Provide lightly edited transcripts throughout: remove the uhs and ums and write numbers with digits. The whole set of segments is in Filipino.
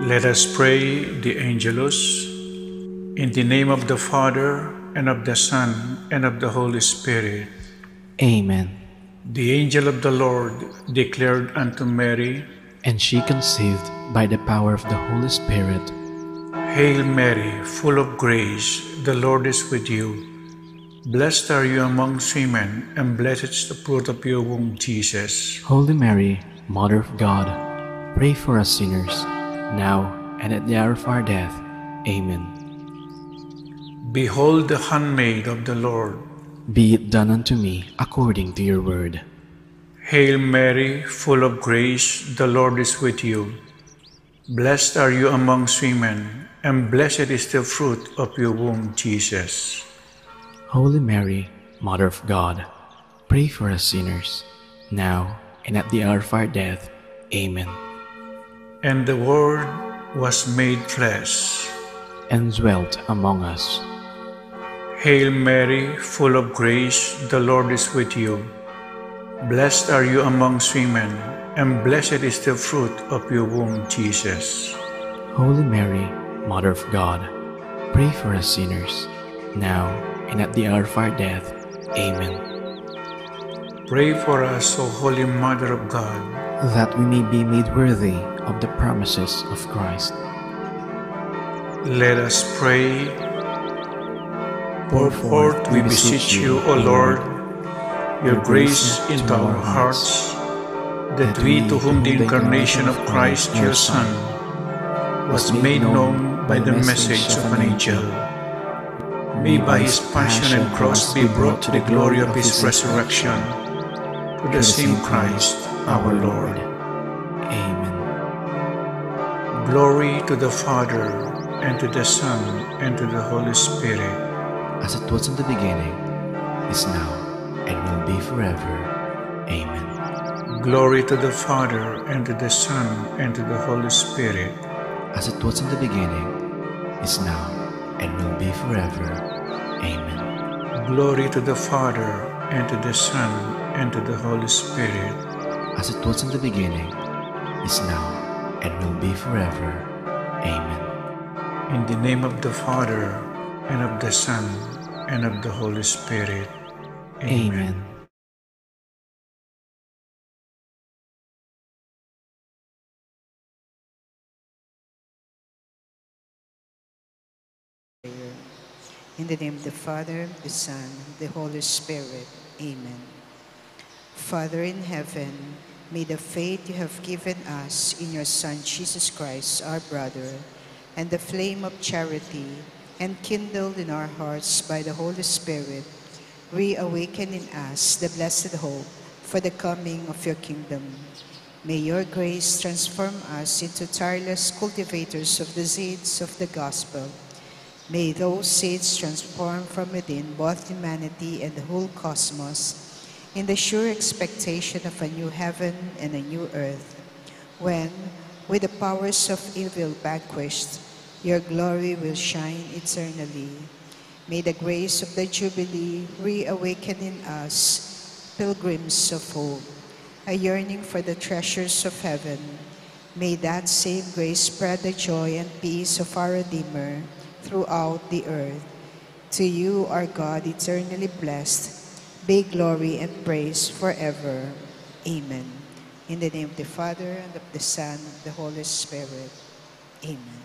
Let us pray the Angelus. In the name of the Father, and of the Son, and of the Holy Spirit. Amen. The angel of the Lord declared unto Mary, And she conceived by the power of the Holy Spirit. Hail Mary, full of grace, the Lord is with you. Blessed are you amongst women, and blessed is the fruit of your womb, Jesus. Holy Mary, Mother of God, pray for us sinners, now and at the hour of our death. Amen. Behold the handmaid of the Lord. Be it done unto me according to your word. Hail Mary, full of grace, the Lord is with you. Blessed are you amongst women, and blessed is the fruit of your womb, Jesus. Holy Mary, Mother of God, pray for us sinners, now and at the hour of our death. Amen. And the Word was made flesh, and dwelt among us. Hail Mary, full of grace, the Lord is with you. Blessed are you amongst women, and blessed is the fruit of your womb, Jesus. Holy Mary, Mother of God, pray for us sinners, now and at the hour of our death. Amen. Pray for us, O Holy Mother of God, that we may be made worthy of the promises of Christ. Let us pray. Pour forth, we beseech you, O Lord, your grace into our hearts, that we, to whom the incarnation of Christ, your Son, was made known by the message of an angel, may by his passion and cross be brought to the glory of his resurrection, to the same Christ our Lord. Amen. Glory to the Father, and to the Son, and to the Holy Spirit, as it was in the beginning, is now, and will be forever. Amen. Glory to the Father, and to the Son, and to the Holy Spirit, as it was in the beginning, is now, and will be forever. Amen. Glory to the Father, and to the Son, and to the Holy Spirit, as it was in the beginning, is now, and will be forever. Amen. In the name of the Father, and of the Son, and of the Holy Spirit. Amen. In the name of the Father, the Son, the Holy Spirit. Amen. Father in heaven, may the faith you have given us in your Son, Jesus Christ, our brother, and the flame of charity, enkindled in our hearts by the Holy Spirit, reawaken in us the blessed hope for the coming of your kingdom. May your grace transform us into tireless cultivators of the seeds of the gospel. May those seeds transform from within both humanity and the whole cosmos in the sure expectation of a new heaven and a new earth, when, with the powers of evil vanquished, your glory will shine eternally. May the grace of the Jubilee reawaken in us pilgrims of hope, a yearning for the treasures of heaven. May that same grace spread the joy and peace of our Redeemer throughout the earth. To you, our God, eternally blessed, be glory and praise forever. Amen. In the name of the Father, and of the Son, and of the Holy Spirit. Amen.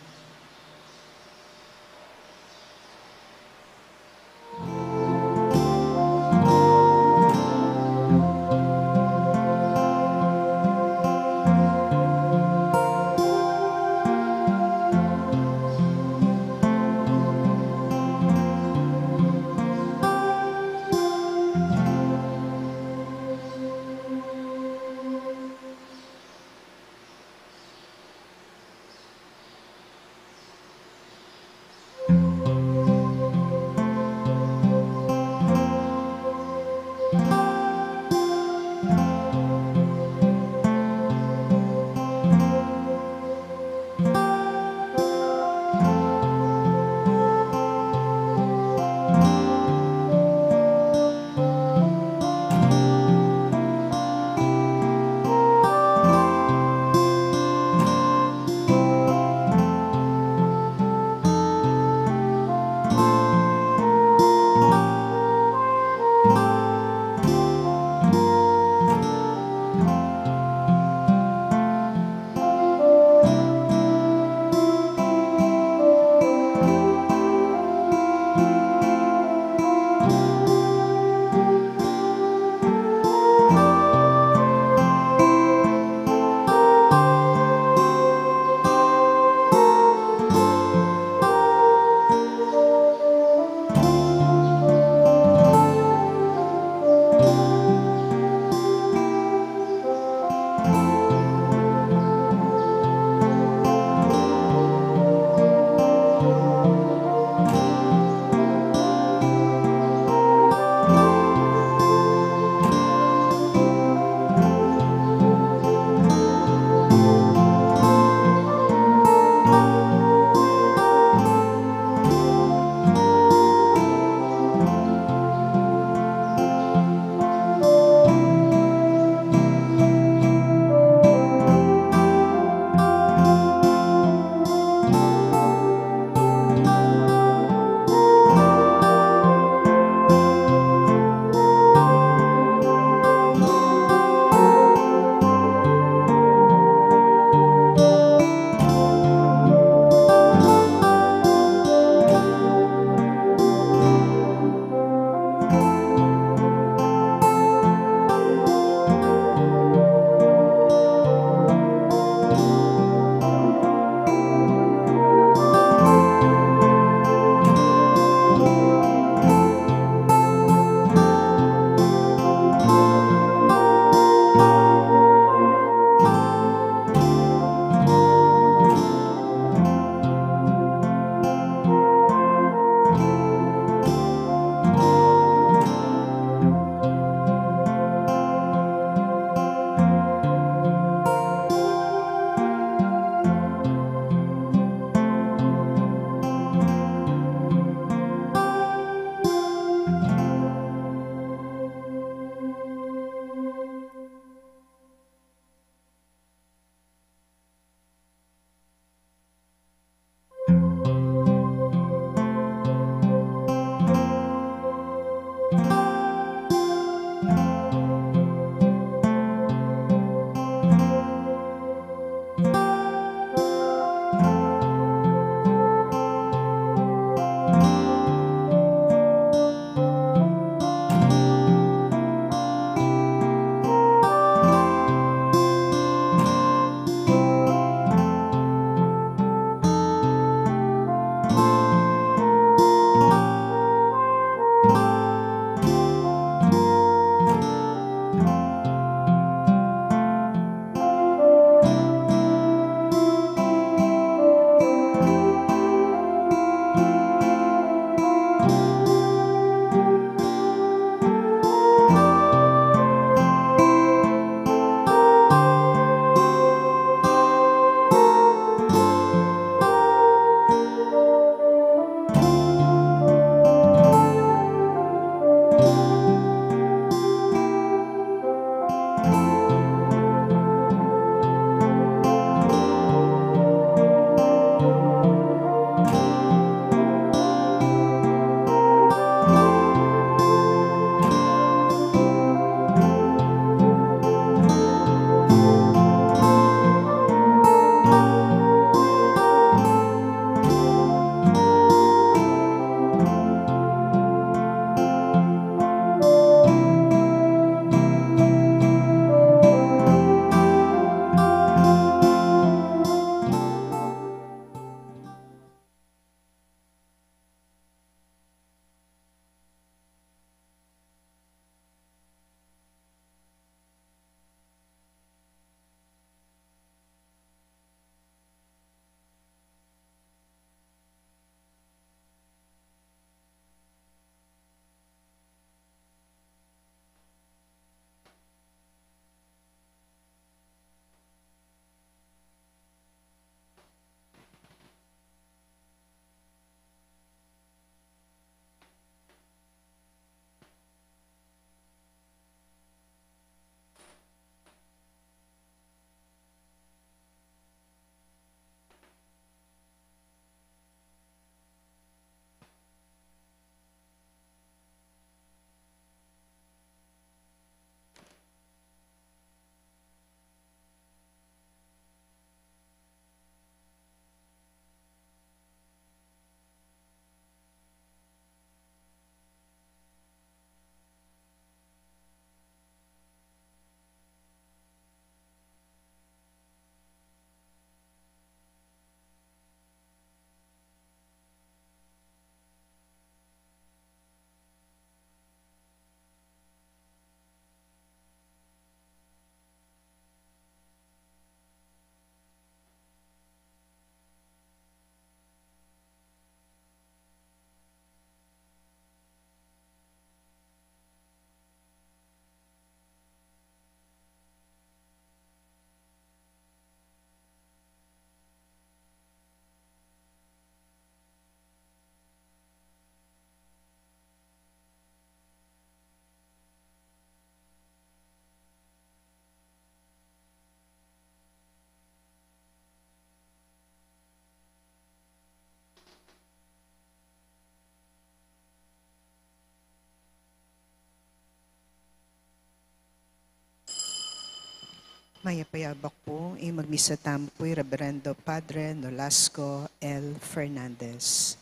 Mayapayabak po, magmisa tamo po Reverendo Padre Nolasco L. Fernandez.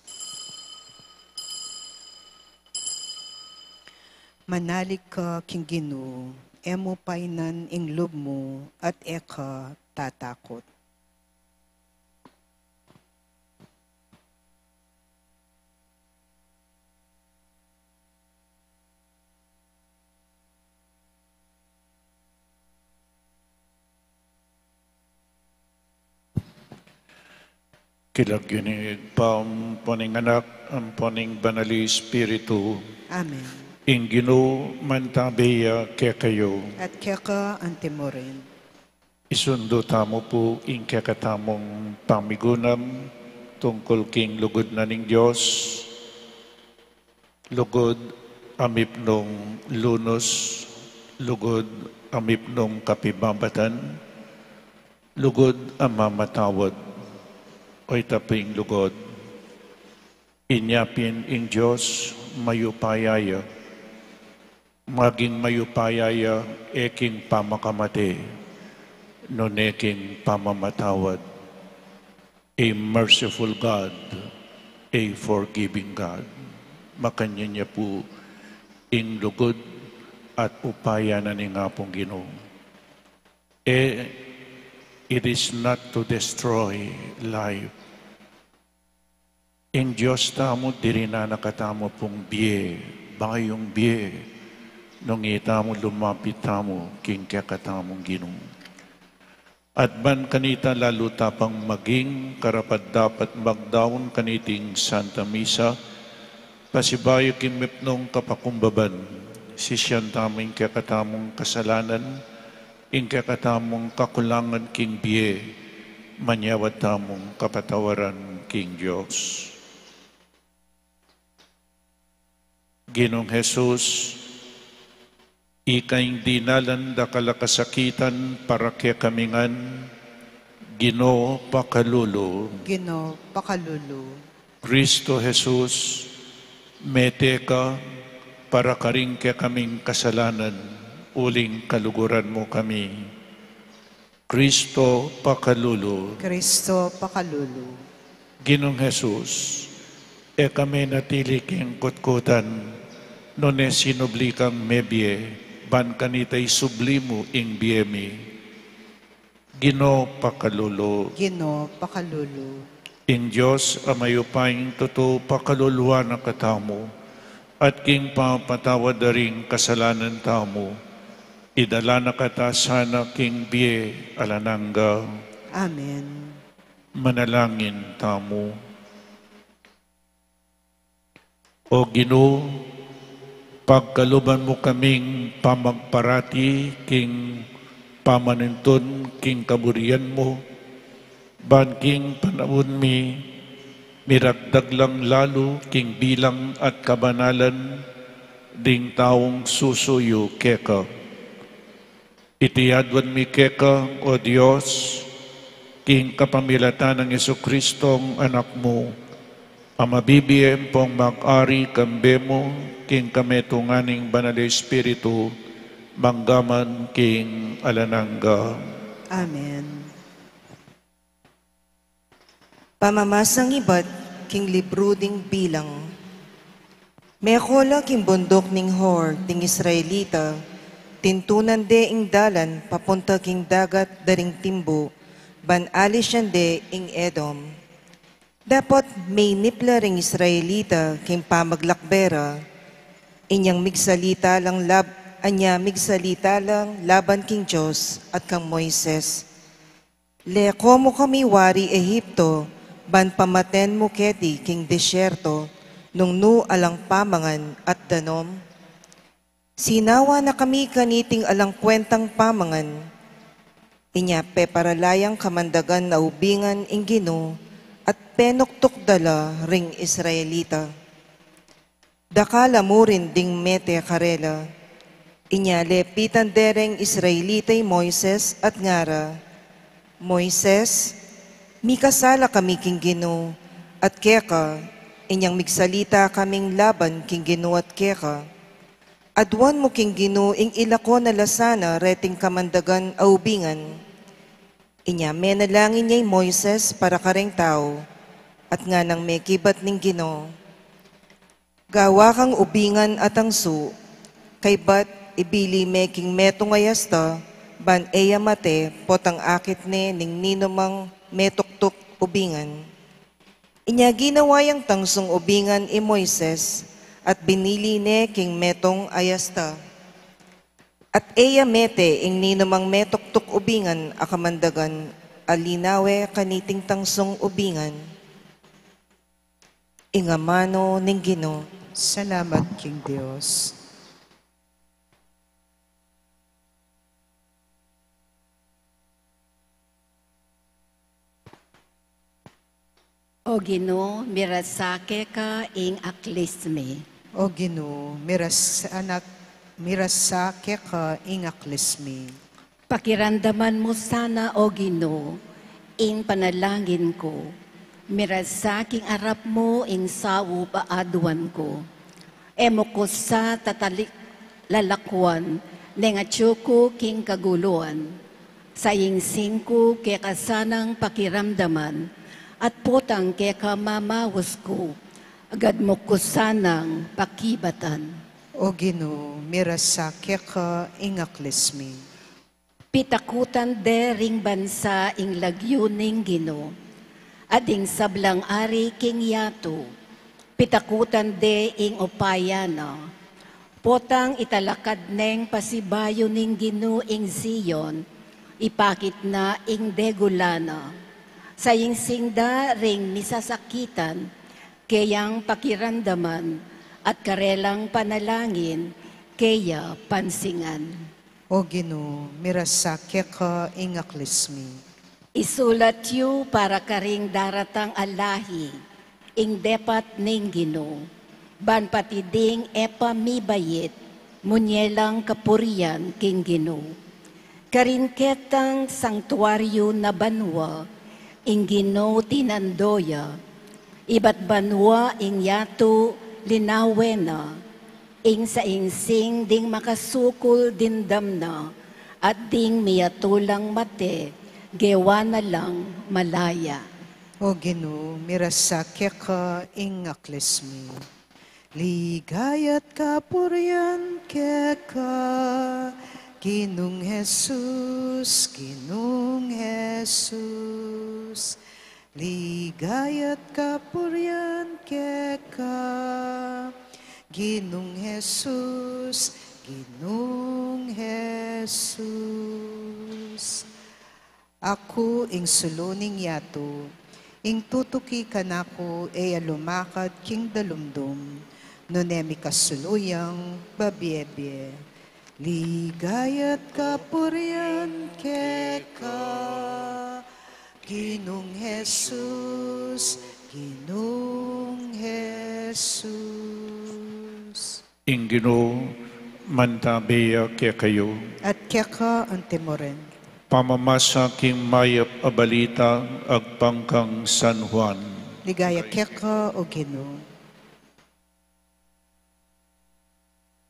Manalig ka king Ginoo, emo painan ing loob mo at eka tatakot. Kilagyanig pa ang poning anak, ang poning banali Espiritu, Amen. ing Ginoo mantabeya kaya kayo. At keka antimorin. Isundo tamo po ing kakatamong pamigunam tungkol king lugod na ning Diyos. Lugod amip nung lunos, lugod amip nung kapibambatan, lugod ang mamatawad. Oy taping lugod, inyapin ing Diyos mayupayaya, maging mayupayaya eking pamakamate, non eking pamamatawad, a merciful God, a forgiving God. Makanya niya po ing lugod at upaya na ni nga pong Ginoo. It is not to destroy life. In Diyos tamo, diri na nakatamo pong biye, bayong biye, nung itamo lumapit tamo, king kakatamong Ginoo. At ban kanita lalo tapang maging karapat dapat magdaon kaniting Santa Misa, pasibayo kimipnong kapakumbaban, sisyan taming kakatamong kasalanan, ing kakatamong kakulangan king biye, manyawat tamong kapatawaran king Diyos. Ginong Jesus, ikaing dinalan da kalakasakitan para kaya kamingan, Ginoo pakalulu. Ginoo pakalulu. Kristo Jesus, mete ka para karing kaya kaming kasalanan, uling kaluguran mo kami. Kristo pakalulu. Kristo pakalulu. Ginong Jesus, kami natili king kutkutan, none sinubli kang mebye, ban kanitay sublimu ing biyemi. Ginoo pakalulu. Ginoo pakalulu. In Diyos amayupaing totoo pakaluluwa na katamo, at king papatawad daring kasalanan tamo, idala na kata sana king biye alanangga. Amen. Manalangin tamo. O Ginoo, pagkaluban mo kaming pamagparati king pamanunton king kaburian mo, ban king panahon mi, miragdag lang lalo king bilang at kabanalan, ding taong susuyo keka. Itiyadwan mi keka, O Diyos, king kapamilatan ng Jesucristong anak mo, ang mabibiyem pong mag-ari kambemo, king kametunganing banal Espiritu, manggaman king alanangga. Amen. Pamamasang ibat king libro ding bilang. Mekola king bundok ning Hor ding Israelita, tintunan de ing dalan papunta king dagat daring timbo, ban alis yan de ing Edom. Dapat may nipla ring Israelita king pamaglakbera, inyang migsalita lang laban king Diyos at kang Moises. Leko mo kami wari Ehipto, ban pamaten mo keti king desyerto, nung nu alang pamangan at danom. Sinawa na kami kaniting alang kwentang pamangan, inya peparalayang kamandagan na ubingan ing Ginoo, at penoktok dala ring Israelita. Dakala mo rin ding mete karela, inya lepitan dereng Israelitay Moises at ngara, Moises, mikasala kami king Ginoo, at keka, inyang migsalita kaming laban king Ginoo at keka. Adwan mo king ginuing ilako na lasana reting kamandagan aubingan. Inya menalangin niya'y Moises para kareng tao, at nga nang may kibat ning Ginoo. Gawa kang ubingan at ang su, kay bat ibili meking metong ayasta, ban eya mate potang akit ne ning ninumang metuktuk ubingan. Inya ginawayang tangsong ubingan i Moises, at binili ne king metong ayasta. At eya mete ing ninumang metuktuk ubingan akamandagan alinawe kaniting tangsong ubingan. Ingamano ning Ginoo. Salamat, King Diyos. O Ginoo, mirasake ka ing aklismi. O Ginoo, mirasake ka ing aklismi. Pakiramdaman mo sana, O Ginoo, ing panalangin ko. Mirasaking arap mo ing sawo paaduan ko. Emo ko sa tatalik lalakwan, nengatyoko king kaguluan. Sa ing singko ke kasanang pakiramdaman, at potang ke kamamawas ko, agad mo ko sanang pakibatan. O Ginoo, mirasake ka ing aklismi. Pitakutan de ring bansa ing lagyo ning Ginoo, ading sablang ari king yato, pitakutan de ing opayana, potang italakad neng pasibayo ning Ginoo ing Zion, ipakit na ing degulana, saying singda ring misasakitan, kayang pakiramdaman, at karelang panalangin, kaya pansingan. O Ginoo, mirasake ka ing aklismi. Isulat yu para karing daratang alahi, ing depat ning Ginoo, ban patiding epa mibayit, munyelang kapurian king Ginoo. Karinketang sangtuaryo na banwa, ing Ginoo tinandoya, ibat banwa ing yato linawena, ing sa insing ding makasukol dindam na, at ding miyatulang mate, gewa na lang malaya. O Ginoo, mirasake ka ing aklismi. Ligayat kapurian keka, Ginong Jesus, Ginong Jesus. Ligayat kapurian keka, Ginong Jesus, Ginong Jesus. Ako ing suluning yato, ing tutuki kanako e alumakad king dalumdum, nonemi kasuluyang babiebie. Ligayat kapurian keka, Ginong Jesus, Ginong Jesus. Ing Ginoo, mantabeya kaya kayo, At keka ang timoren. pamamasa king mayap abalita agpangkang San Juan. Ligaya keka o Ginoo.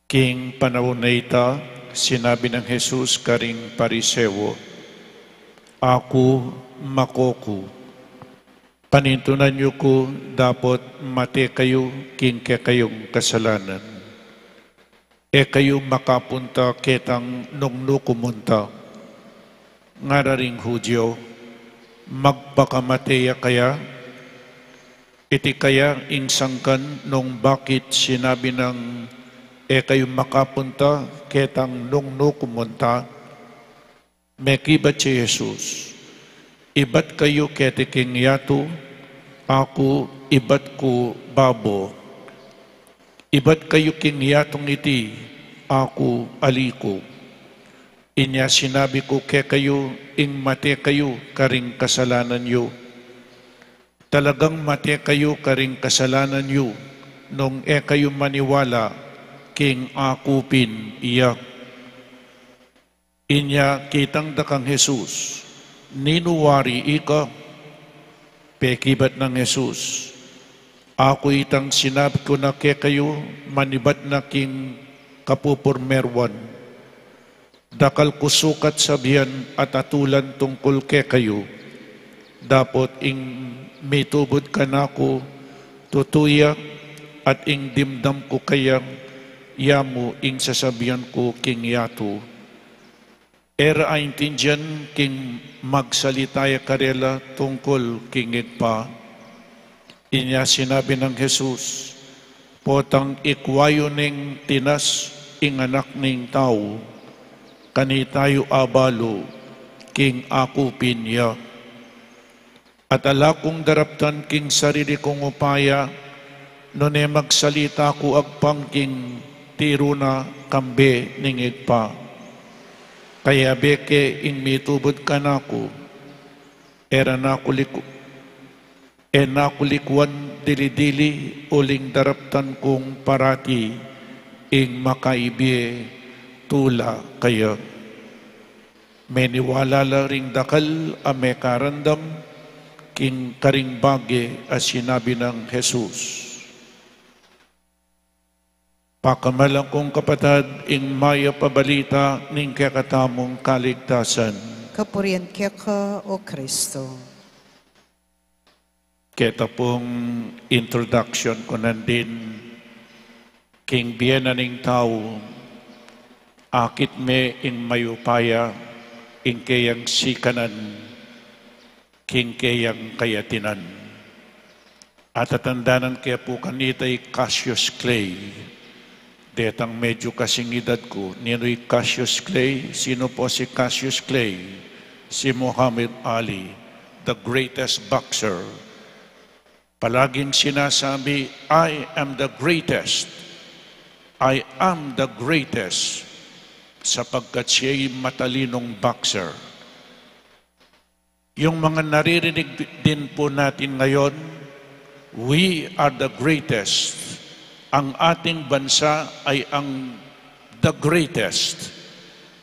King panahon na ita, sinabi ng Jesus karing parisewo, ako makoku. Panintunan niyo ko dapat mate kayo king ke kayong kasalanan. E kayo makapunta ketang nungno kumunta. Ngararing Hudyo, magpakamateya kaya, iti kaya insangkan nung bakit sinabi ng kayo makapunta ketang nungno kumunta, may kibat si Jesus. Ibat kayo ketiking yato, ako ibat ko babo. Ibat kayo king yatong iti, ako aliko. Inya sinabi ko ke kayo, ing mate kayo karing kasalanan yo. Talagang mate kayo karing kasalanan yo, nung kayo maniwala, king akupin iyak. Inya kitang dakang Jesus, ninuwari ika, pekibat ng Jesus. Ako itang sinabi ko na ke kayo, manibat na king kapupurmerwan, dakal kusukat sabihan at atulan tungkol ke kayo, dapat ing mitubod ka na ko, tutuya at ing dimdam ko kayang yamu ing sasabihan ko king yato. Era aintindihan king magsalitaya karela tungkol king igpa. Inya sinabi ng Jesus, potang ikwayo ning tinas ing anak ning tao, kani tayo abalo king ako pinya. At ala kong daraptan king sarili kong upaya, nune magsalita ko agpang king tiro na kambe ning igpa. Kaya beke ing mitubod ka na ko, era na nakulikwan dili-dili uling daraptan kong parati ing makaibiye tula kaya. Meniwala la ring dakal ame karandam king karing bagi as sinabi ng Jesus. Pakamalang kong kapatid, ing maya pabalita ning kakatamong kaligtasan. Kapurian ka, O Kristo. Kita pong introduction ko nandin, king biyena ning tao, akit me ing mayupaya, ing kayang sikanan, king kayang kayatinan. At tatandanan kaya po kanita'y Cassius Clay, detang medyo kasing edad ko, nino'y Cassius Clay. Sino po si Cassius Clay? Si Muhammad Ali, the greatest boxer. Palaging sinasabi, I am the greatest. I am the greatest. Sapagkat siya'y matalinong boxer. Yung mga naririnig din po natin ngayon, we are the greatest. Ang ating bansa ay ang the greatest.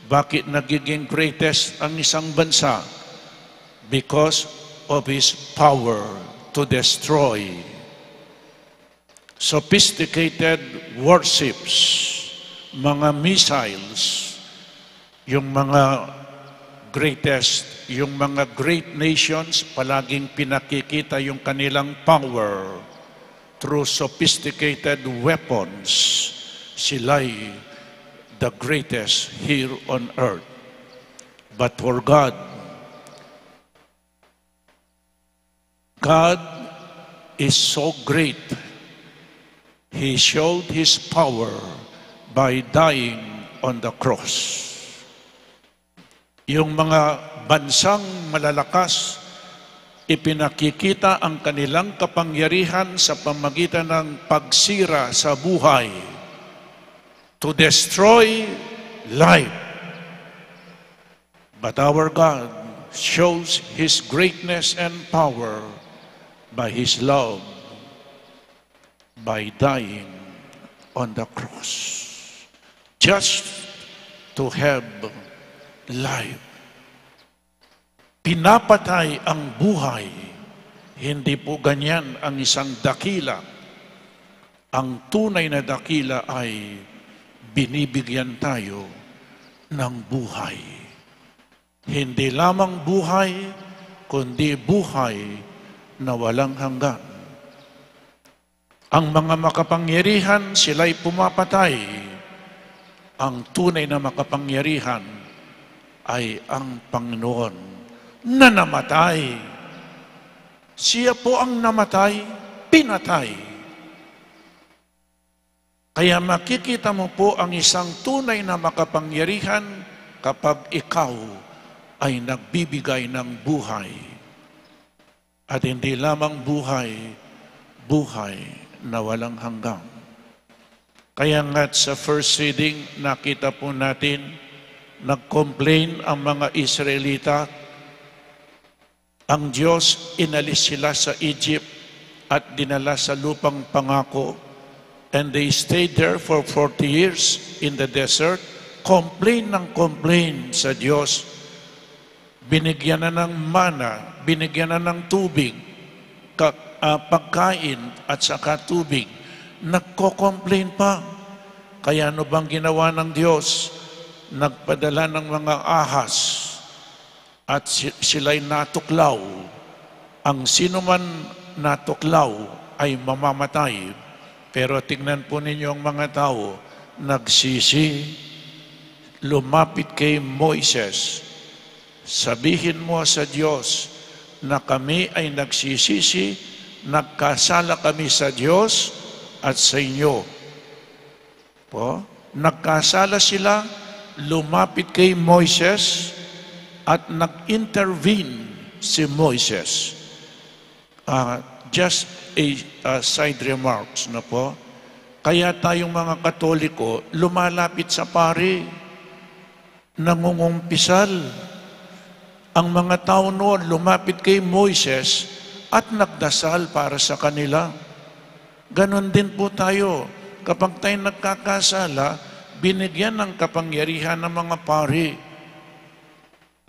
Bakit nagiging greatest ang isang bansa? Because of his power to destroy. Sophisticated warships, mga missiles, yung mga greatest, yung mga great nations, palaging pinakikita yung kanilang power through sophisticated weapons. Sila'y the greatest here on earth. But for God, God is so great. He showed His power by dying on the cross. Yung mga bansang malalakas, ipinakikita ang kanilang kapangyarihan sa pamagitan ng pagsira sa buhay to destroy life. But our God shows His greatness and power by His love, by dying on the cross, just to have life. Pinapatay ang buhay. Hindi po ganyan ang isang dakila. Ang tunay na dakila ay binibigyan tayo ng buhay. Hindi lamang buhay, kundi buhay na walang hanggan. Ang mga makapangyarihan, sila'y pumapatay. Ang tunay na makapangyarihan ay ang Panginoon na namatay. Siya po ang namatay, pinatay. Kaya makikita mo po ang isang tunay na makapangyarihan kapag ikaw ay nagbibigay ng buhay. At hindi lamang buhay, buhay na walang hanggang. Kaya nga sa first reading, nakita po natin, nag-complain ang mga Israelita. Ang Diyos, inalis sila sa Egypt at dinala sa lupang pangako. And they stayed there for 40 years in the desert. Complain ng complain sa Diyos. Binigyan na ng mana, binigyan na ng tubig, pagkain at saka tubig. Nagko-complain pa. Kaya ano bang ginawa ng Diyos? Nagpadala ng mga ahas at sila'y natuklaw. Ang sino man natuklaw ay mamamatay. Pero tignan po ninyo ang mga tao, nagsisi, lumapit kay Moises. Sabihin mo sa Diyos na kami ay nagsisisi, nagkasala kami sa Diyos at sa inyo. Nagkasala sila, lumapit kay Moises at nag-intervene si Moises. Just a side remarks na po. Kaya tayong mga Katoliko, lumalapit sa pari, nangungumpisal. Ang mga tao noon lumapit kay Moises at nagdasal para sa kanila. Ganon din po tayo. Kapag tayo nagkakasala, binigyan ng kapangyarihan ng mga pari.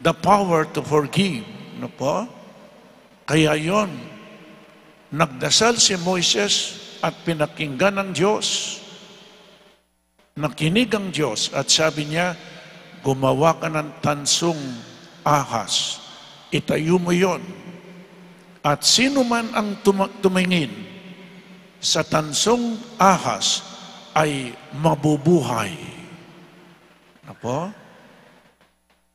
The power to forgive. No po? Kaya yon, nagdasal si Moises at pinakinggan ng Diyos. Nakinig ang Diyos at sabi niya, gumawa ka ng tansong ahas. Itayo mo yon. At sino man ang tumingin sa tansong ahas ay mabubuhay. Apo?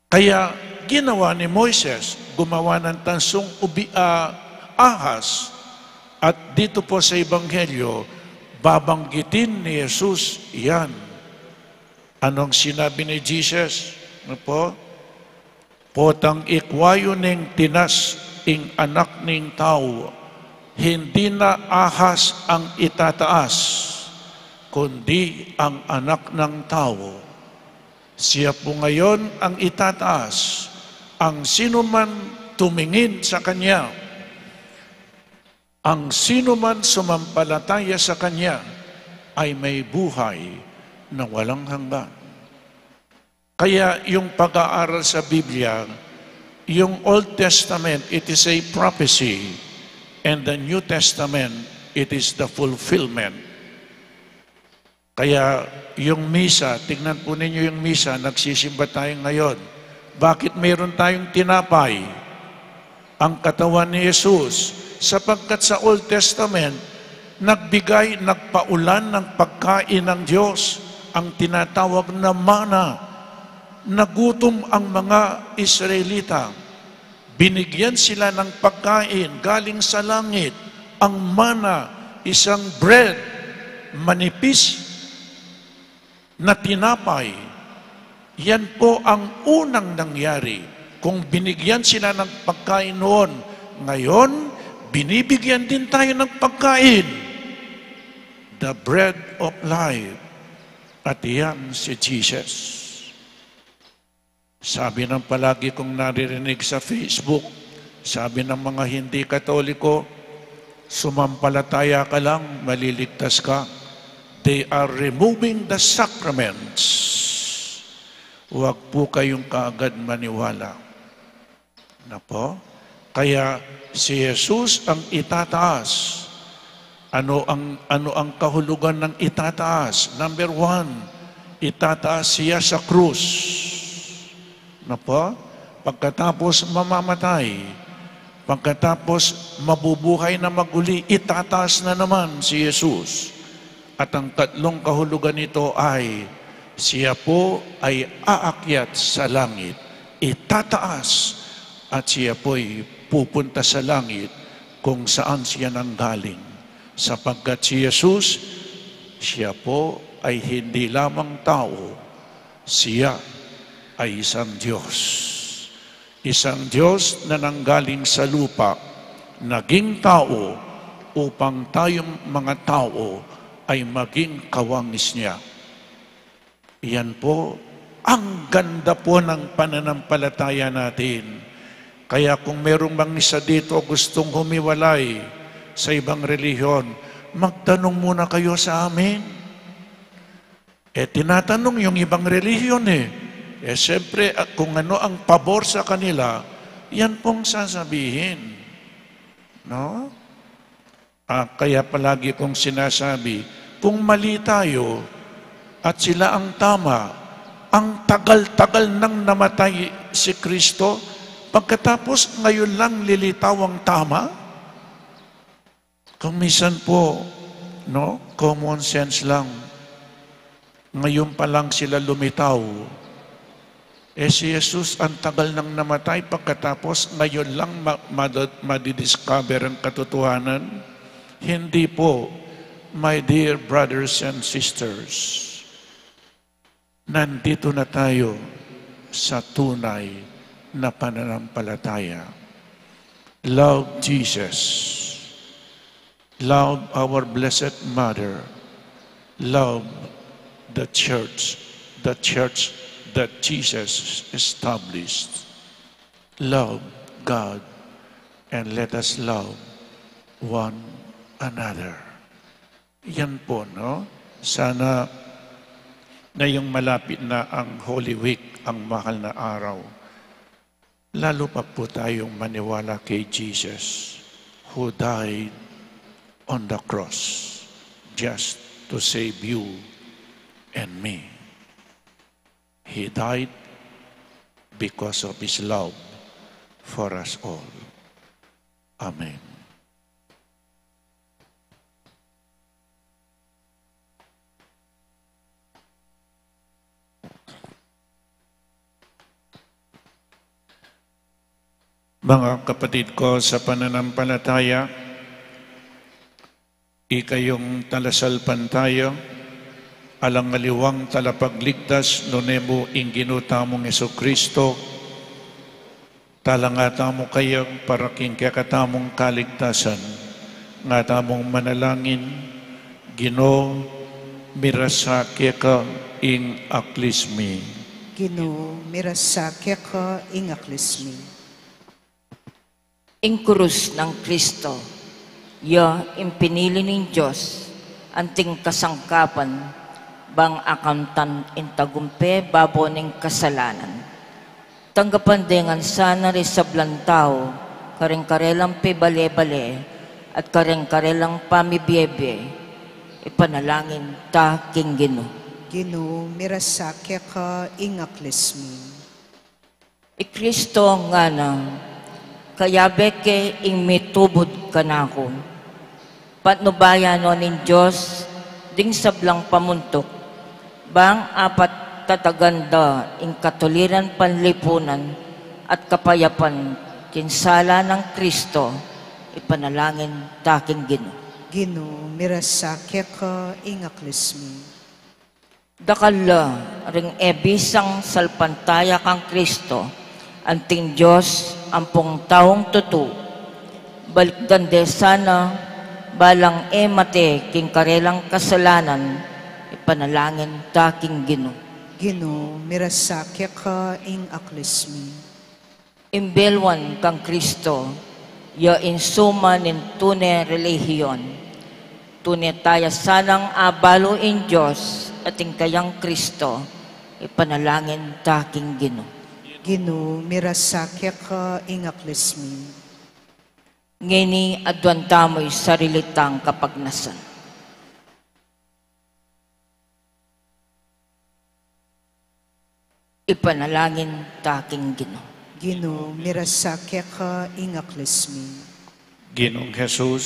Kaya ginawa ni Moises, gumawa ng tansong ahas. At dito po sa Ebanghelyo, babanggitin ni Jesus yan. Anong sinabi ni Jesus? Apo? Potang ikwayo ning tinas ing anak ning tao, hindi na ahas ang itataas, kundi ang anak ng tao. Siya po ngayon ang itataas. Ang sino man tumingin sa Kanya, ang sino man sumampalataya sa Kanya, ay may buhay na walang hanggan. Kaya yung pag-aaral sa Biblia, yung Old Testament, it is a prophecy, and the New Testament, it is the fulfillment. Kaya yung misa, tignan po ninyo yung misa, nagsisimba tayo ngayon. Bakit mayroon tayong tinapay? Ang katawan ni Jesus, sapagkat sa Old Testament, nagbigay, nagpaulan ng pagkain ng Diyos, ang tinatawag na mana. Nagutom ang mga Israelita. Binigyan sila ng pagkain galing sa langit. Ang mana, isang bread, manipis na tinapay. Yan po ang unang nangyari. Kung binigyan sila ng pagkain noon, ngayon, binibigyan din tayo ng pagkain. The bread of life. At yan si Jesus. Sabi ng palagi kong naririnig sa Facebook, sabi ng mga hindi Katoliko, sumampalataya ka lang, maliligtas ka. They are removing the sacraments. Huwag po kayong kaagad maniwala. Na po? Kaya si Jesus ang itataas. Ano ang kahulugan ng itataas? Number 1, itataas siya sa krus. Na po? Pagkatapos mamamatay, pagkatapos mabubuhay na maguli, itataas na naman si Jesus. At ang tatlong kahulugan nito ay, siya po ay aakyat sa langit, itataas, at siya po ay pupunta sa langit kung saan siya nanggaling. Sapagkat si Jesus, siya po ay hindi lamang tao, siya ay isang Diyos. Isang Diyos na nanggaling sa lupa, naging tao upang tayong mga tao ay maging kawangis niya. Iyan po, ang ganda po ng pananampalataya natin. Kaya kung merong mga isa dito gustong humiwalay sa ibang relihiyon, magtanong muna kayo sa amin. Tinatanong yung ibang relihiyon siyempre, kung ano ang pabor sa kanila, yan pong sasabihin. No? Kaya palagi kong sinasabi, kung mali tayo, at sila ang tama. Ang tagal-tagal nang namatay si Kristo, pagkatapos ngayon lang lilitaw ang tama? Kung minsan po, no, common sense lang. Ngayon pa lang sila lumitaw. Si Jesus ang tagal nang namatay, pagkatapos ngayon lang madidiscover ang katotohanan. Hindi po, my dear brothers and sisters. Nandito na tayo sa tunay na pananampalataya. Love Jesus. Love our Blessed Mother. Love the church that Jesus established. Love God and let us love one another. Yan po, no? Sana ngayong malapit na ang Holy Week, ang mahal na araw, lalo pa po tayong maniwala kay Jesus who died on the cross just to save you and me. He died because of His love for us all. Amen. Mga kapatid ko sa pananampalataya, ikayong talasalpan tayo, alang ngaliwang talapagligtas, nonemo ingginutamong Jesucristo, talangatamo kayang paraking kakatamong kaligtasan, nga tamong manalangin, Ginoo, mirasake ka ing aklismi. Ginoo, mirasake ka ing aklismi. Ing krus ng Kristo, impinili ng Diyos, anting kasangkapan, bang akamtan intagumpe babo ng kasalanan. Tanggapan dengan sana rin sa blantao, kareng-karelang pibale-bale, at kareng-karelang pamibiyebe, ipanalangin ta king Ginoo. Ginoo, mirasake ka ing aklismi. Kristo nga na, kaya beke ing mitubod ka na ako. Patnubayan no nin Diyos, ding sablang pamuntok, bang apat tataganda ing katuliran panlipunan at kapayapan kinsala ng Kristo, ipanalangin taking Ginoo. Ginoo, mirasake ka ing aklismi. Dakala ring ebisang salpantaya kang Kristo, anting Diyos ampong taong tutu, balikdande sana, balang mate king karelang kasalanan, ipanalangin taking Ginoo. Ginoo, mirasake ka ing aklismi. Imbelwan kang Kristo, insuma nin tune relihiyon, tune taya sanang abalo in Diyos, ating kayang Kristo, ipanalangin taking Ginoo. Ginoo, mirasake ka ing aklismi. Ngini adwantamoy sarilitang kapagnasan. Ipanalangin taking Ginoo. Ginoo, mirasake ka ing aklismi. Ginoong Jesus,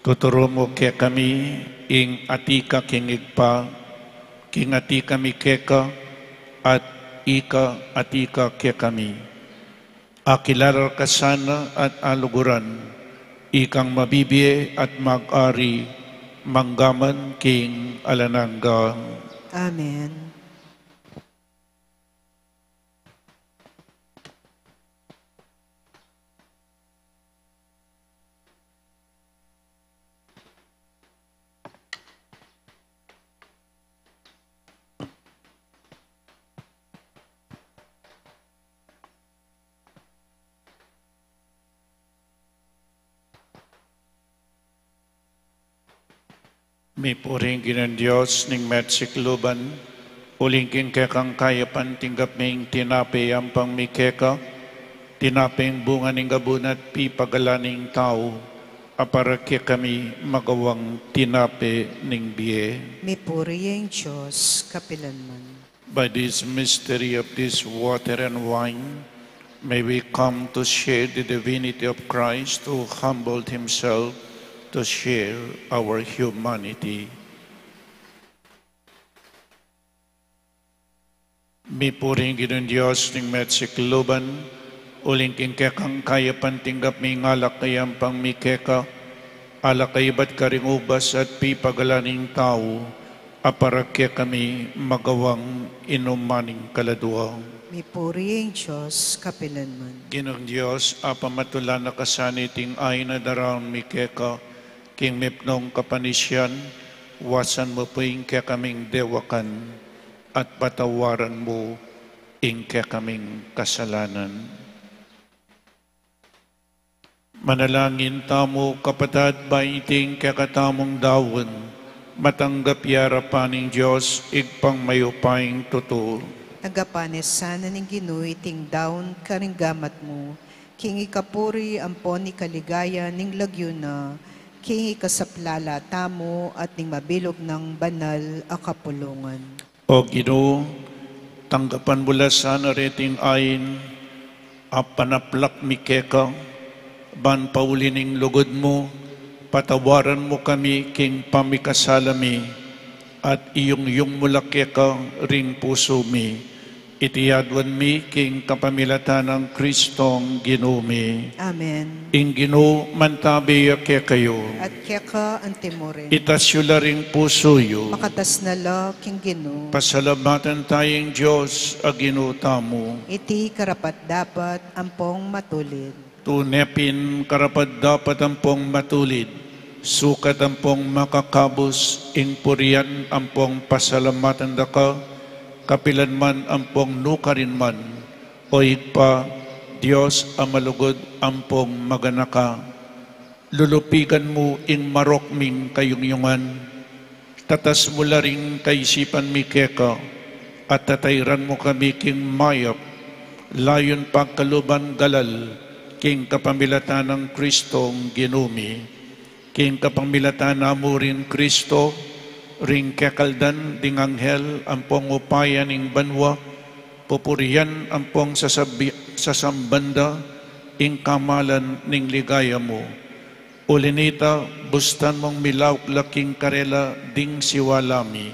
tuturo mo kaya kami ing atika kingigpa, king ati kami keka, at ika atika kaya kami. Akilarar ka sana at aluguran, ikang mabibiye at mag-ari, manggaman king alanangga. Amen. May puring ginan Diyos ning metsikluban, ulingking kekang kayapan tinggap ming tinape ang pang mikeka, tinapeng bunga ning gabunat pi pagalaning tao, aparakya kami magawang tinape ning biye. Mipuri ang Diyos, kapilanman. By this mystery of this water and wine, may we come to share the divinity of Christ who humbled himself to share our humanity. Mipuring Ginoong Diyos ng Metsikluban, uling king kekang kaya pantinggap mi ngalak kayang pang mi keka, alak kaibat karing ubas at pipagalaning tao, aparakya kami magawang inumaning kaladuang. Mipuri ang Diyos, kapilanman. Ginoong Diyos, apamatulan na kasaniting ay na darang mi keka, king mipnong kapanisyan, wasan mo po ing kaming dewakan, at patawaran mo ing kaming kasalanan. Manalangin tamo kapatad baiting kakatamong dawon, matanggap yarapan ng Diyos, igpang mayupaing totoo. Nagapanes sana ning Ginuy ting daon karinggamat mo, king ikapuri ampon ni kaligaya ning lagyuna, king ikasaplala tamo at ning mabilog ng banal a kapulungan. O Ginoo, tanggapan mula sana reting ayin, apanaplak mi keka, ban paulining lugod mo, patawaran mo kami king pamikasalami, at iyong mula keka ring puso mi, itiyadwan mi king kapamilatan ng Kristong Ginumi. Amen. Ing Ginoo mantabi ke kayo, At keka ang timurin, itasyula ring puso yo, makatas na la king Ginoo, pasalamatan tayong Diyos a Ginoo tamo. iti karapat dapat ampong matulid. Tunepin karapat dapat ampong matulid, sukat ampong makakabos, ing purian ampong pasalamatan daka, kapilan man ampong nukarin man, o igpa, Diyos amalugod ampong maganaka. Lulupigan mo ing marok ming kayungyungan, tatas mula ring kaisipan mi keka, at tatayran mo kami king mayap, layon pagkaluban galal, king kapamilatan ng Kristong Ginumi, king kapamilatan na mo rin Kristo, ring kekaldan ding anghel ampong upayan ing banwa, pupuriyan ampong sasambanda, ing kamalan ning ligaya mo. Ulinita, bustan mong milawk laking karela ding siwalami,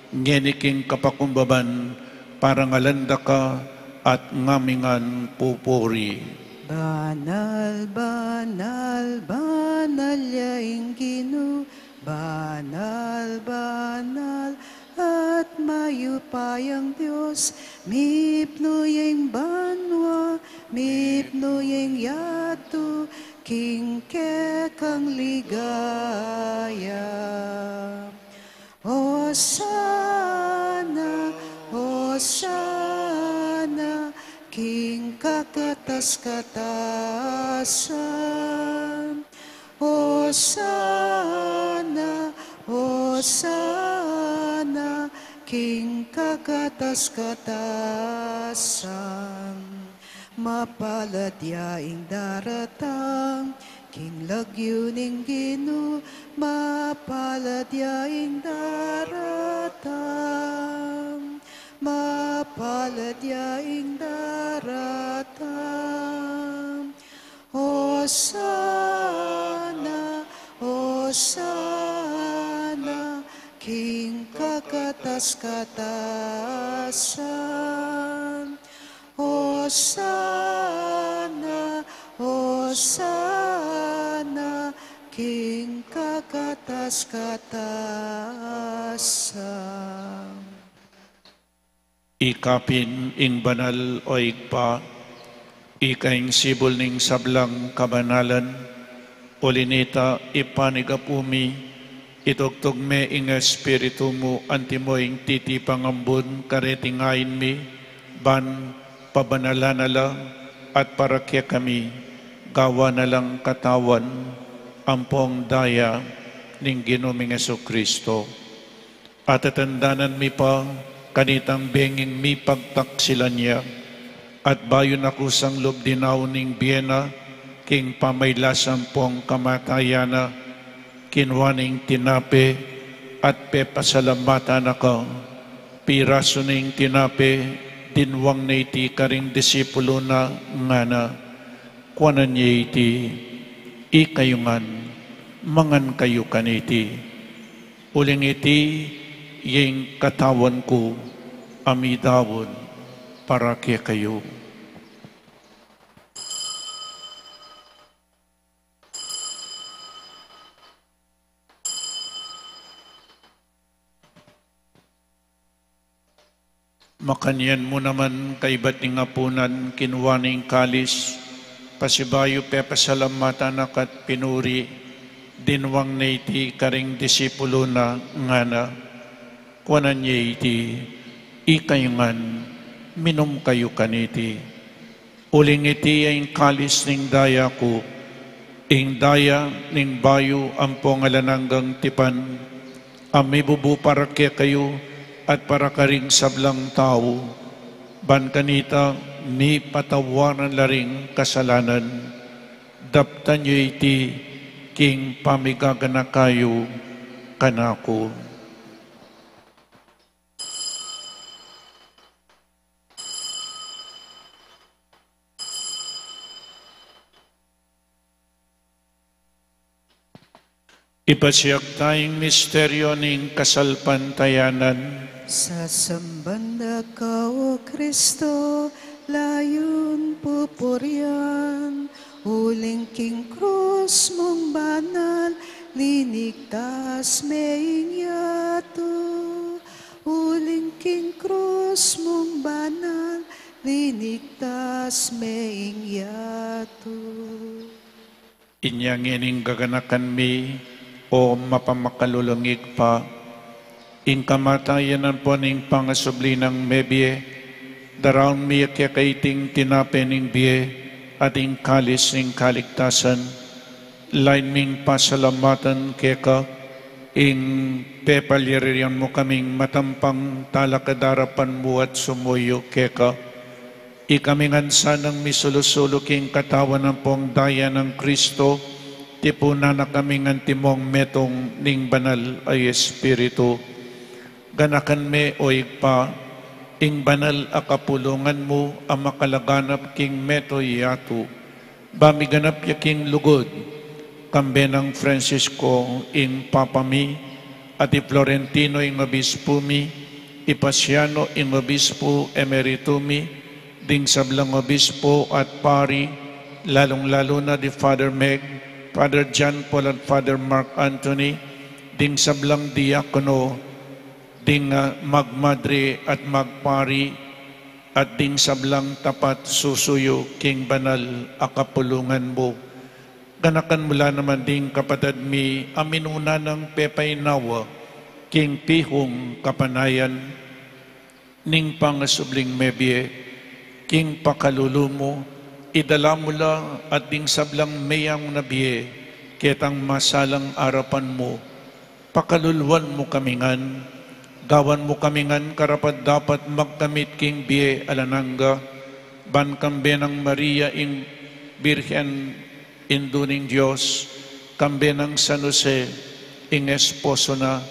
ngeniking kapakumbaban, parangalanda ka at ngamingan pupuri. Banal, banal, banal yaing Ginoo, banal, banal, at mayupayang Diyos, mipnuyeng banwa, mipnuyeng yato, king kekang ligaya. Hosana, Hosana, king kakatas-katasan. Hosana, Hosana, king kakatas-katasan. Mapaladyaing daratang, king lagyuning Ginoo, mapaladyaing daratang, mapaladyaing daratang. Hosana, Hosana, king kakatas-katasan. Hosana, Hosana, king kakatas-katasan. Ikapin ing banal o igpa, ikaing sibol ning sablang kabanalan, ulinita ipanigapumi, itugtog me ing espiritu mo, antimo ing titipangambun, karetingain mi, ban pabanala at parakya kami, gawa na lang katawan, ampong daya ning Ginoong Jesucristo. At atandanan mi pa, kanitang benging mi pagtaksilan niya, at bayon ako sang loob dinaw ning biyena, king pamaylasan pong kamatayana, kinwaning tinape at pepasalamatan ako, piraso ning tinape, dinwang na iti karing disipulo na nga na, kuwanan niya iti, ikayungan, mangan kayo kaniti, uling iti, yung katawan ko, amidawon, para kaya kayo. Makanyan mo naman kay bating apunan, kinwaning kalis, pasibayo pepasalamatan akat pinuri, dinwang na iti karing disipulo na nga na, kuwanan niya iti, ikayungan, minum kayo kaniti. Uling iti ay kalis ning daya ko, ing daya ning bayo ampong alananggang tipan, amibubu para kaya kayo, at para karing sablang tao, ban kanita mi patawanan laring kasalanan, daptan nyo iti king pamigagana kayo kanako. Ipasyak tayong misteryo ning kasalpantayanan. Sa sambanda ka, O Kristo, layon pupurian, huling king krus mong banal, linigtas maing yato. Huling king krus mong banal, linigtas maing yato. Inyang ining gaganakan mi, o mapamakalulungig pa, ing kamatayanan po ning pangasubli ng mebye, daraon mi kaiting tinapening biye, at ing kalis ning kaligtasan, lain ming pasalamatan keka, ing pepalyarian mo kaming matampang talakadarapan mo at sumuyo keka, ikamingan sanang misulusulo king katawan ng pong daya ng Kristo, tipunan na kaming antimong metong ning banal ay Espiritu. Ganakan me o igpa, ing banal akapulungan mo ang makalaganap king meto yato. Bamiganap ya king lugod, kambe ng Francisco ing papami, at i Florentino ing obispo mi, ipasiano ing obispo emeritumi, ding sablang obispo at pari, lalong-lalo na di Father Meg, Father John Paul at Father Mark Anthony, ding sablang diakono, ding magmadre at magpari, at ding sablang tapat susuyo king banal akapulungan mo. Ganakan mula naman ding kapatid mi aminuna ng pepay nawa, king pihong kapanayan, ning pangasubling mebye, king pakalulumo, idala mula at ding sablang mayang nabiye, ketang masalang arapan mo, pakalulwan mo kamingan, gawan mo kamingan karapat dapat magkamit king biye alananga, ban kambe ng Maria ing Birhen induning Diyos, kambe ng San Jose ing esposo na,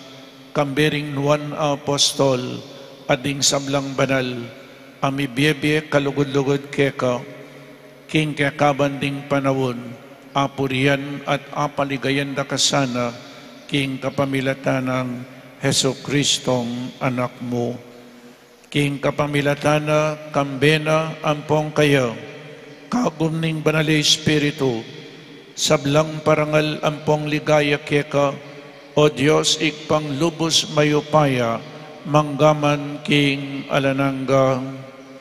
kambe ring Juan Apostol, ading sablang banal, ami biye kalugod-lugod keka, king kakabanding panawon, apurian at apaligayan da kasana, king kapamilatan ng Heso Kristong anak mo. King kapamilatana, kambena, ampong kayo, kagum ning banal Espiritu, sablang parangal ampong ligaya keka, o Diyos ikpang lubos mayupaya, manggaman king alananga.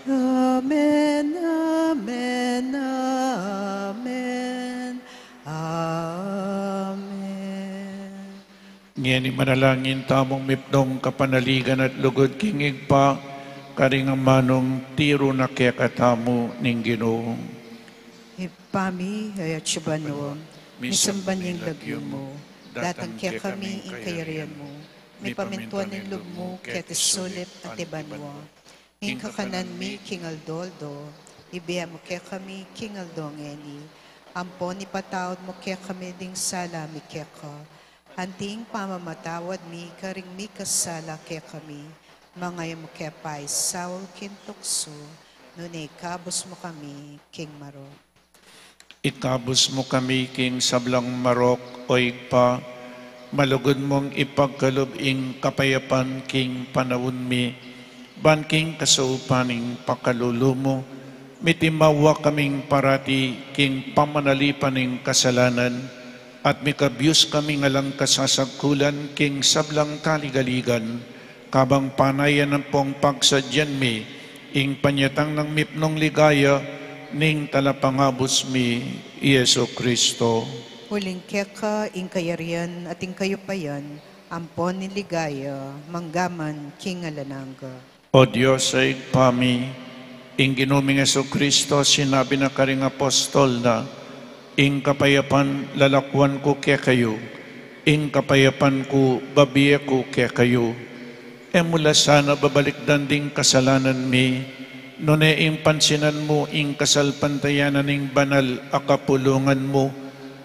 Amen, amen, amen, amen. Ngeni manalangin tamong mipdong kapanaligan at lugod kingig pa, karing ang manong tiro na kaya katamo ning Ginoo. Ipami hayat subano, misamban yung lagyo mo, datang kaya kami ing kayarian mo, may pamintuan ng lug mo, kaya tisulit at ibanwa. Ing kakanan mi king aldoldo, ibiya mo kaya kami king aldongeni, Ampon ipatawad mo kaya kami ding sala mi kaya ka. Hanting pamamatawad mi karing mi kasala kaya kami. Mga mo kaya pa'y sawal kintukso. Nunay kabos mo kami, King Marok. Ikabos mo kami, King Sablang Marok, oig pa. Malugod mong ipagkalubing kapayapan, King Panawon mi. Ban King kasaupaning pakalulumo. Mitimawa kaming parati, King pamanalipaning kasalanan. At mikabiyos kami ngalang kasasagkulan, King Sablang kaligaligan. Kabang panayan ng pong pagsadyan mi, ing panyatang ng mipnong ligaya, ning talapangabos mi, Yeso Kristo. Huling keka, ing kayarian at ing kayupayan, ampon ni ligaya, manggaman, King Alananga. O Diyos ay pami, ing ginuming Yeso Kristo, sinabi na karing apostol na, ing kapayapan lalakwan ko kaya kayo, ing kapayapan ko babiya ko kaya kayo. E mula sana babalik danding kasalanan mi, nune ing pansinan mo ing kasalpantayanan ing banal akapulungan mo,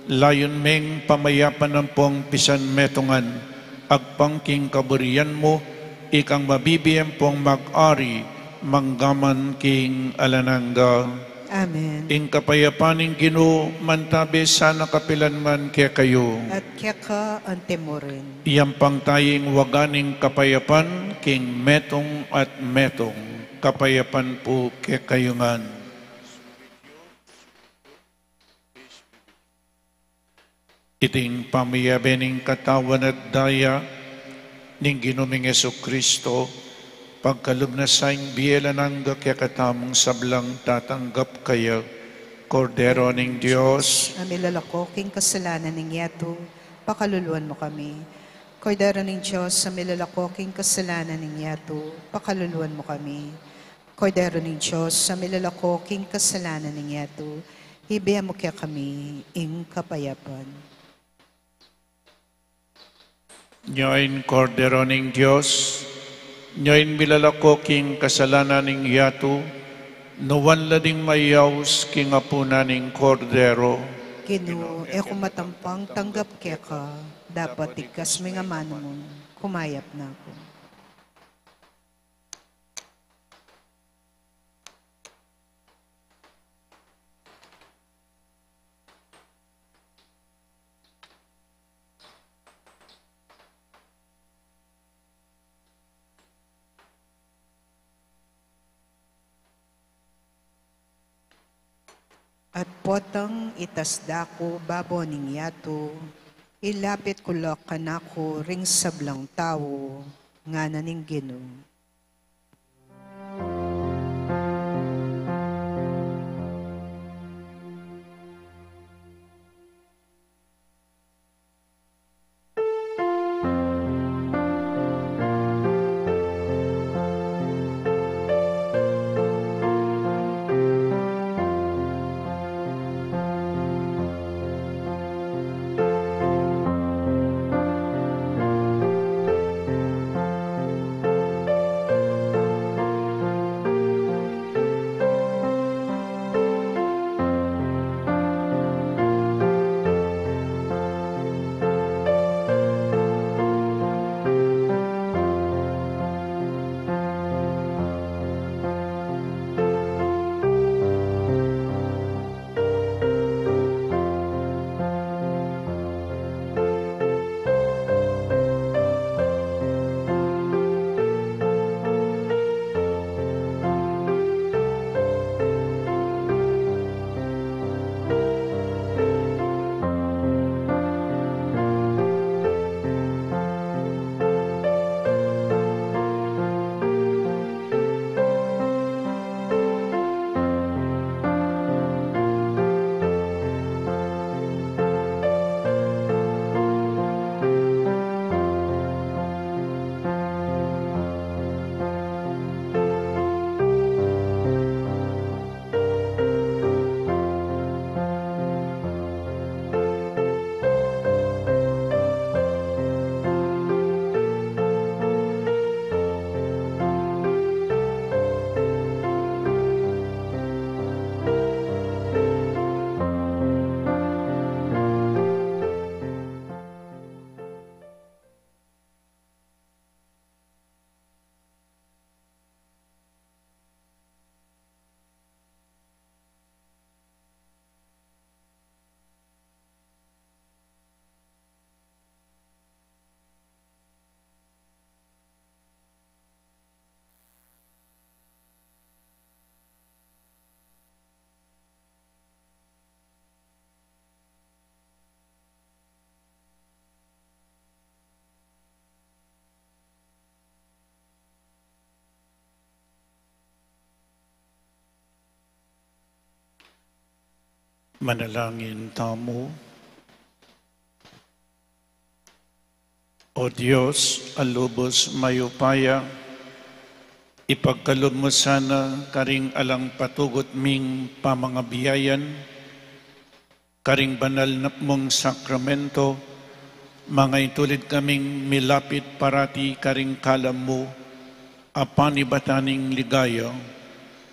layon meng pamayapan ng pong pisan metungan, agpangking kaburian mo, ikang mabibiyem pong mag-ari, manggaman King Alananga. Amen. Ing kapayapaning Ginoo mantabi sana kapilanman kaya kayo. At keka ante mo rin. Iyang pangtaying waganing kapayapan, King Metong at Metong, kapayapan po kaya kayungan. Iting pamiyabening katawan at daya, ning ginuming Yeso Kristo, pagkalub na saing biyela ng katamong sablang tatanggap kayo, Kordero ng Diyos. Amilalako, King kasalanan ng yato, pakaluluan mo kami. Kordero ng Diyos, amilalako, King kasalanan ng yato, pakaluluan mo kami. Kordero ng Diyos, amilalako, King kasalanan ng yato, hibiya mo kaya kami, ing kapayapan. Nyoin Kordero ng Diyos, nyoin milalako king kasalanan ng yato, nuwan lading mayaws king apuna ng Kordero. Ginoo, e kung matampang tanggap kaya ka, dapat ikas may nga mano mo, kumayap na ako. At potang itasda ko babo ning yato, ilapit ko kanako ring sablang tao, nga na ning Ginoo. Manalangin tamo. O Diyos, alubos mayupaya, ipagkalob mo sana karing alang patugot ming pamangabiyayan, karing banal na mong sakramento, mga itulid kaming milapit parati karing kalam mo, apan ibataning ligaya,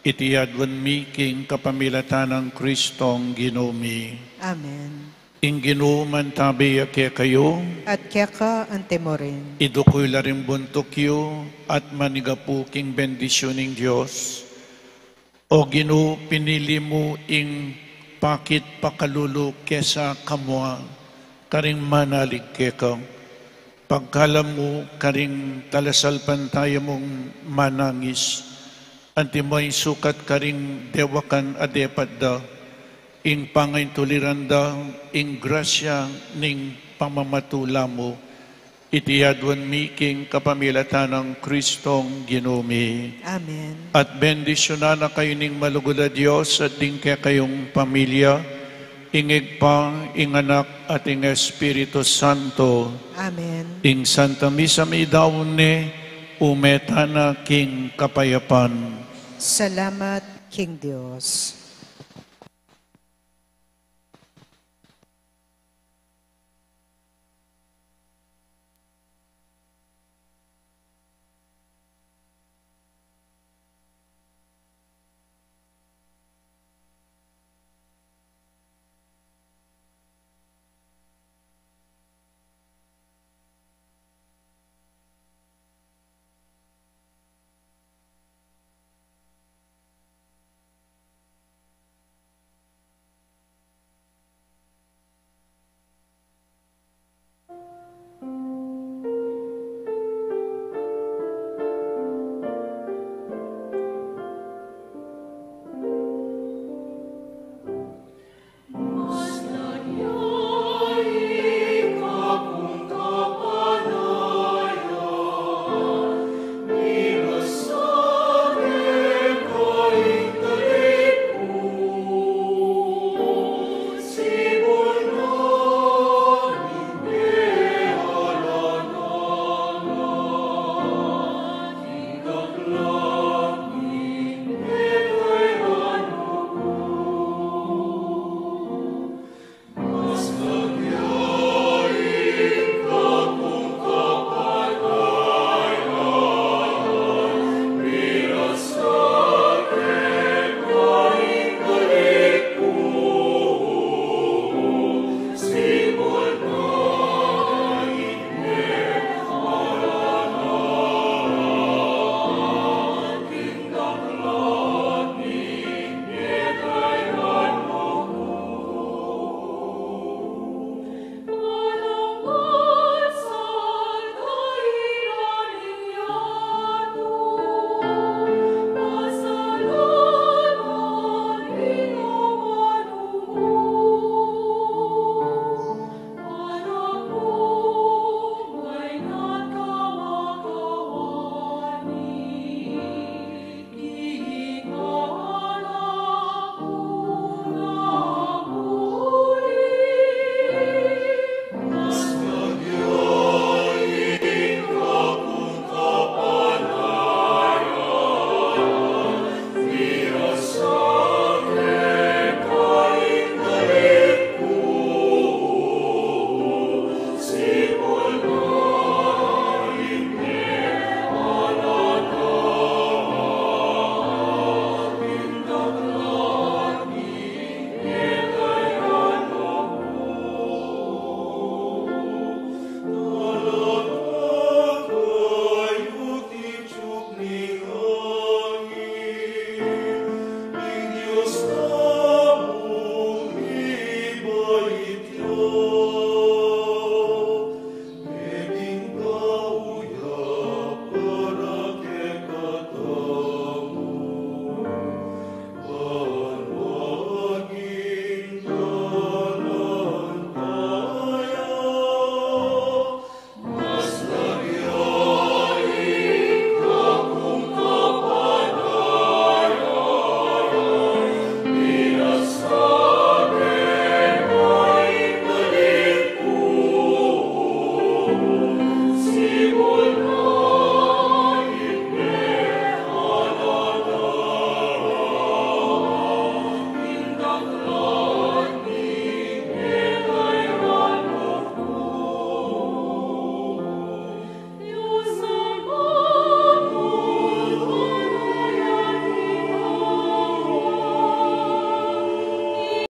itiyadwan mi king kapamilatan ng Kristong Ginoomi. Amen. Ing Ginoo tabi kaya kayo, At kaya ka antemo rin. idukoy laring buntukyo at manigapu king bendisyoning Diyos. O Ginoo, pinili mo ing pakit pakalulo kesa kamwa, karing manalig keka. Pagkalam mo, karing talasalpan tayo mong manangis, antimoy sukat karing dewakan adepat da, ing pangay tuliranda, ing grasya ning pamamatula mo, itiyadwan mi king kapamilatan ng Kristong Ginoomi. Amen. At bendisyonan na kayo ning malugod na Diyos at din kaya kayong pamilya, ingig pa, ing anak at ing Espiritu Santo, Amen. ing Santa Misa may daon ni, umeta na king kapayapan. Salamat, King Diyos.